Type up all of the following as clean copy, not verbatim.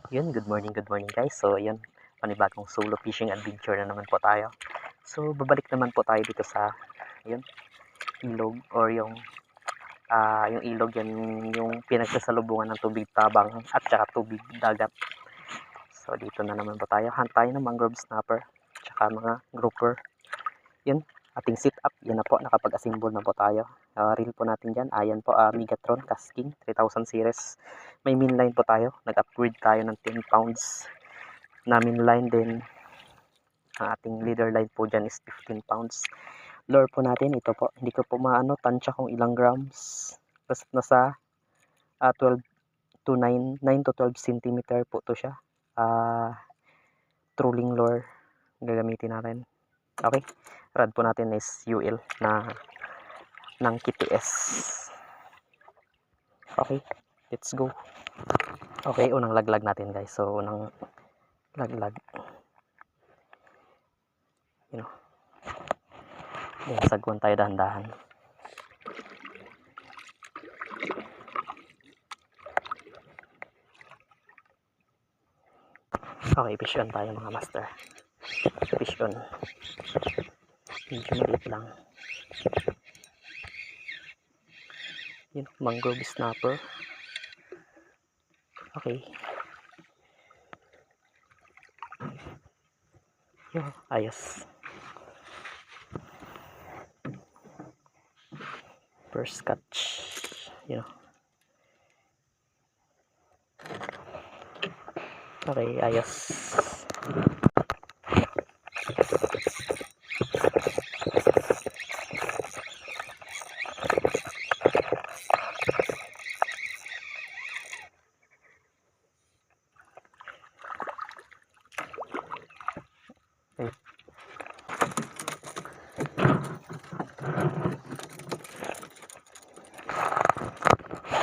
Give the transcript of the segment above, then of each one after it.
Yun, good morning guys. So, yun, panibagong solo fishing adventure na naman po tayo. So, babalik naman po tayo dito sa, yun, ilog or yung ilog yan, yung pinagsasalubungan ng tubig tabang at saka tubig dagat. So, dito na naman po tayo. Hunt tayo ng mangrove snapper, tsaka mga grouper. Yun, ating sit up. Yan na po, nakapag-assemble na po tayo. Reel po natin dyan. Ayan po, Megatron Casking 3000 series. May mainline po tayo. Nag-upgrade tayo ng 10 pounds na mainline din. Ang ating leader line po dyan is 15 pounds. Lure po natin, ito po. Hindi ko po tansya kung ilang grams. Basta nasa 12 to 9 to 12 cm po to siya. Trolling lure gagamitin natin. Okay, rod po natin is UL ng KTS. Okay, let's go. Okay, unang laglag natin guys. So, unang laglag. You know. Yan, sagwan tayo dahan-dahan. Okay, fish on tayo mga master. Fish on. Medyo maliit lang. Yun, mangrove snapper. Okay. Yun, ayos. First catch. You know. Okay, ayos.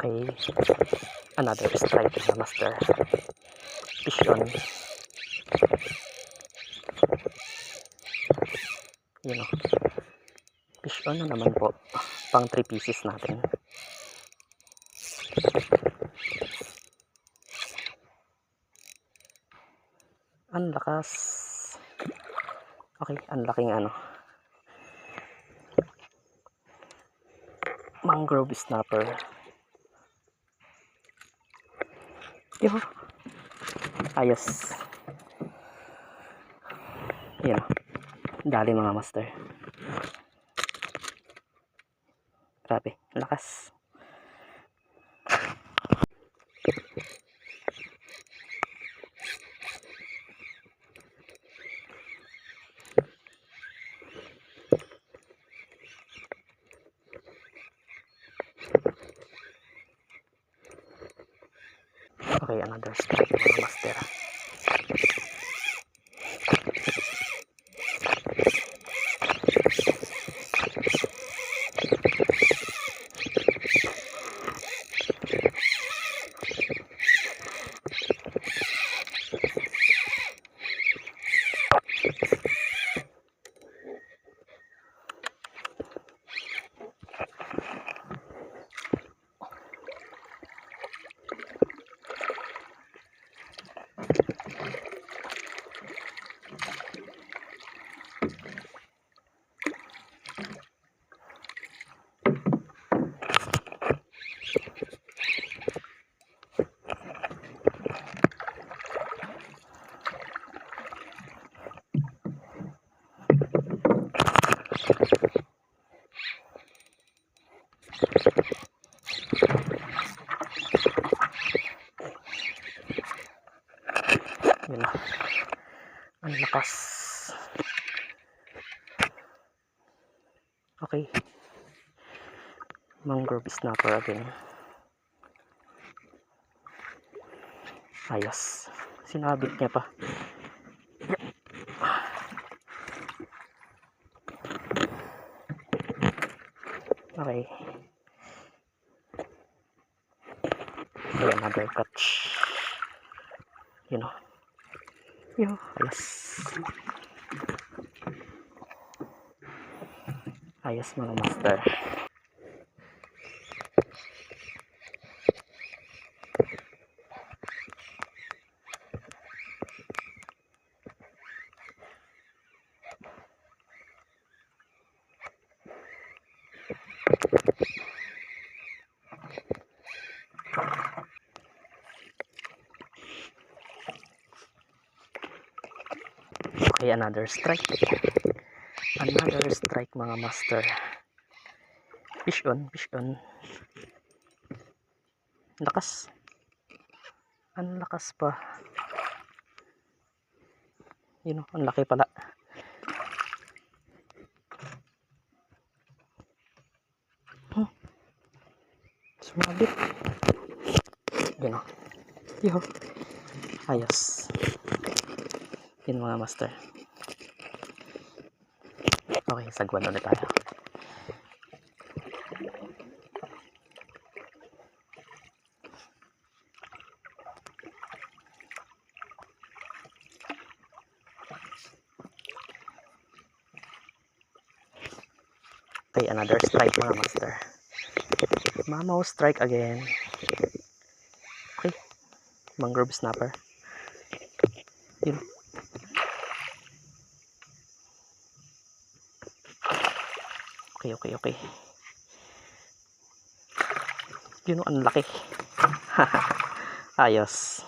Okay, another strike na master. Fish on. You know, fish on na naman po. Pang 3 pieces natin. Ang lakas. Okay, ang laking mangrove snapper. Yo, ayos. Yan, dali mga master. Grabe, lakas. Okay, another strike mga master. Yun, ang lakas. Okay, mangrove snapper again. Ayos, sinabit niya pa. Okay, okay, another catch. You know, ayos. Ayos mga master. Okay, another strike. Another strike mga master. Fish on, fish on. Lakas. Ang lakas pa. Yun o, ang laki pala. Sumabit. Yun o. Yo. Ayos. Yun mga master. Okay, sagwan ulit tayo. Okay, another strike mga master. Mamaw strike again. Okay, mangrove snapper. Yun. Okay. Yun o, ang laki. Ayos.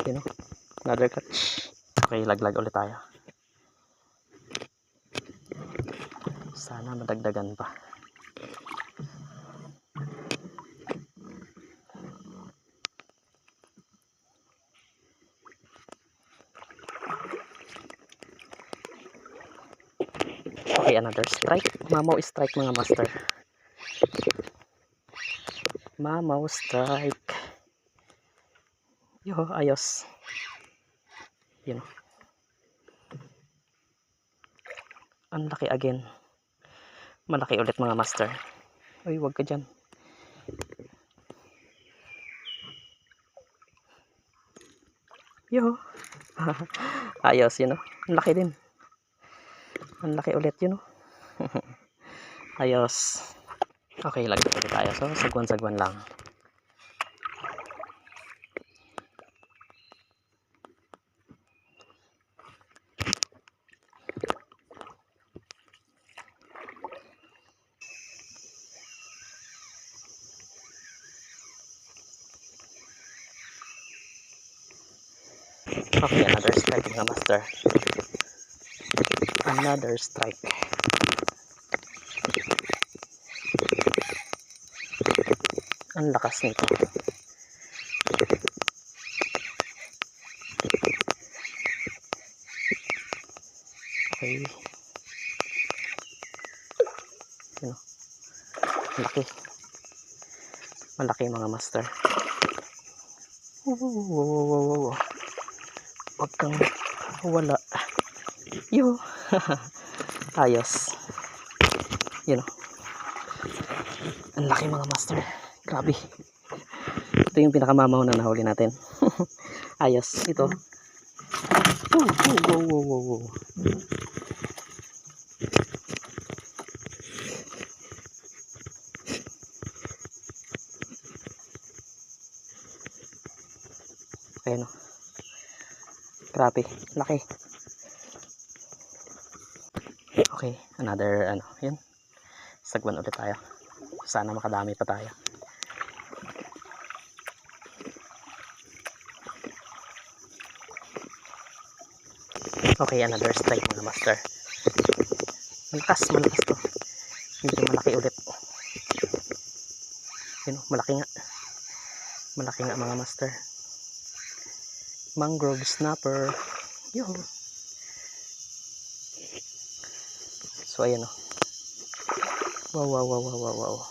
Yun o, another catch. Okay, laglag ulit tayo. Sana madagdagan pa. Okay, another strike. Mamaw strike mga master. Mamaw strike. Yo, ayos. Yun. Ang laki again. Malaki ulit mga master. Uy, wag ka dyan. Yo. Ayos, yun o. Ang laki din. Ang laki ulit yun o. Ayos. Okay, lagyan ulit tayo. So, sagwan-sagwan lang. Okay, another strike mga master. Another strike. Ang lakas nito. Okay. Yun o. Malaki. Malaki mga master. Wow. Huwag kang wala. Yo. Ayos. Yun o. Ang laki mga master. Grabe. Ito yung pinakamamaw na nahuli natin. Ayos. Ito. Wow. Ayan o. Grabe. Laki. Okay. Another yun. Sagwan ulit tayo. Sana makadami pa tayo. Okay, another strike mga master. Malakas to. Medyo malaki ulit. Yun, malaki nga mga master. Mangrove snapper. Yo. So ayan o. Wow.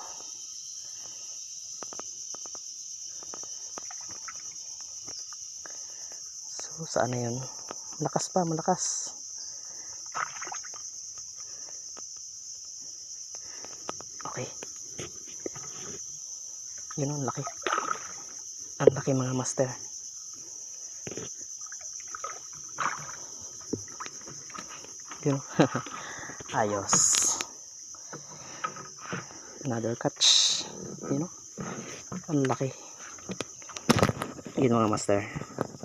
So saan na yun? Malakas. Okay. Yun o, ang laki. Ang laki mga master. Yun o. Ayos. Another catch. Yun o. Ang laki. Yun mga master.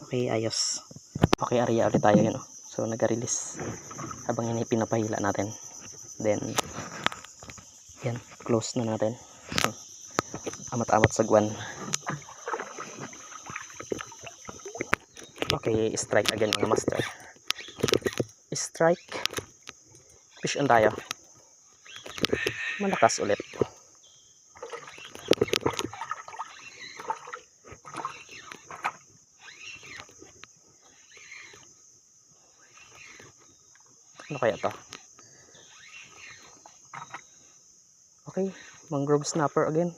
Okay, ayos. Okay, area ulit tayo yun o. So nag-release habang yun pinapahila natin. Then yan, close na natin. Amat-amat sagwan. Okay, strike again mga master. Strike. Fish on tayo. Malakas ulit. Ano kaya to? Okay, mangrove snapper again.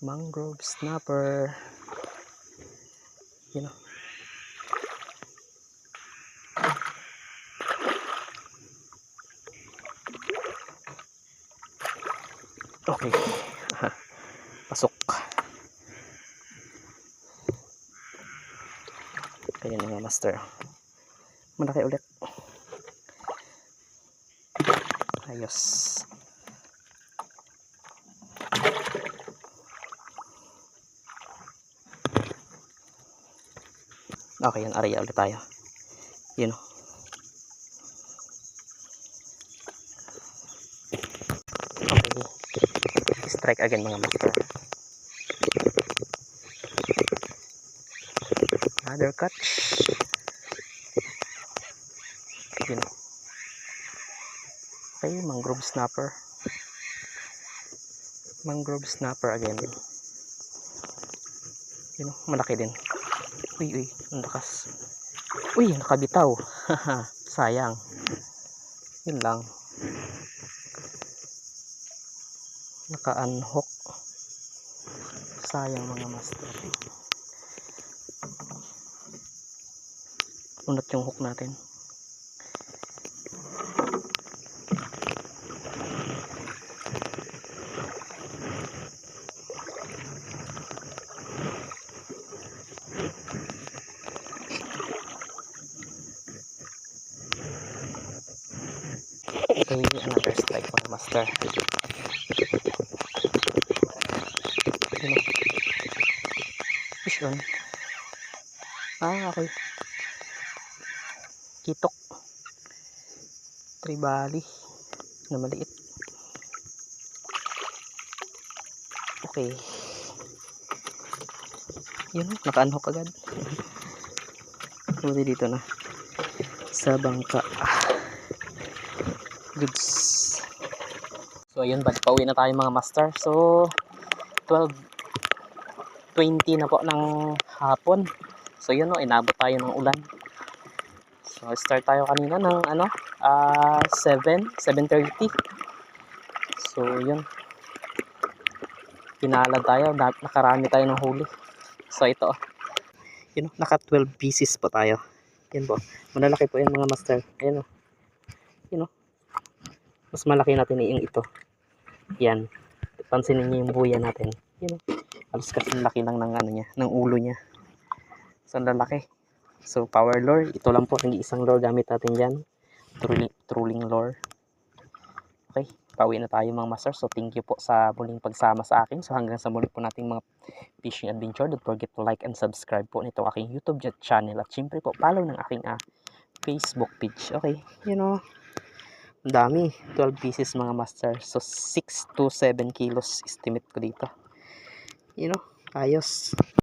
Mangrove snapper. You know. Okay. Pasok. Kaya mga master. Malaki ulit. Ayos. Okay, yan. Area ulit tayo. Yun. Okay. Strike again mga master. Another catch. Yun. Okay, mangrove snapper. Mangrove snapper again. Yun, malaki din. Uy, ang lakas. Uy, nakabitaw. Sayang. Yun lang. Naka-unhook. Sayang mga master. Unat yung hook natin. Okay, another strike mga master. Fish on. Okay. Kitok. Tribali. Na maliit. Okay. Yun, naka-unhook agad. Buti dito na. Sa bangka. Goods. So ayun, pauwi na tayo mga master. So 12:20 na po ng hapon. So yun, no, inabot tayo ng ulan. So start tayo kanina ng 7:30. So yun, pinalad tayo, nakarami tayo ng huli. So ito, yun, naka 12 pieces po tayo. Yan po, malalaki po yan mga master. Ayan o, yun o, mas malaki natin yung ito. Yan, pansinin niyo yung buya natin. Yun o, alas kasi laki lang ng ano niya, ng ulo niya. So lalaki. So power lure, ito lang po, hindi isang lure gamit natin dyan. Trolling lure. Okay, pauwi na tayo mga master. So thank you po sa muling pagsama sa akin. So hanggang sa muli po nating mga fishing adventure. Don't forget to like and subscribe po nito aking YouTube channel. At syempre po, follow ng aking Facebook page. Okay, you know, ang dami. 12 pieces mga master. So 6 to 7 kilos estimate ko dito. You know, ayos.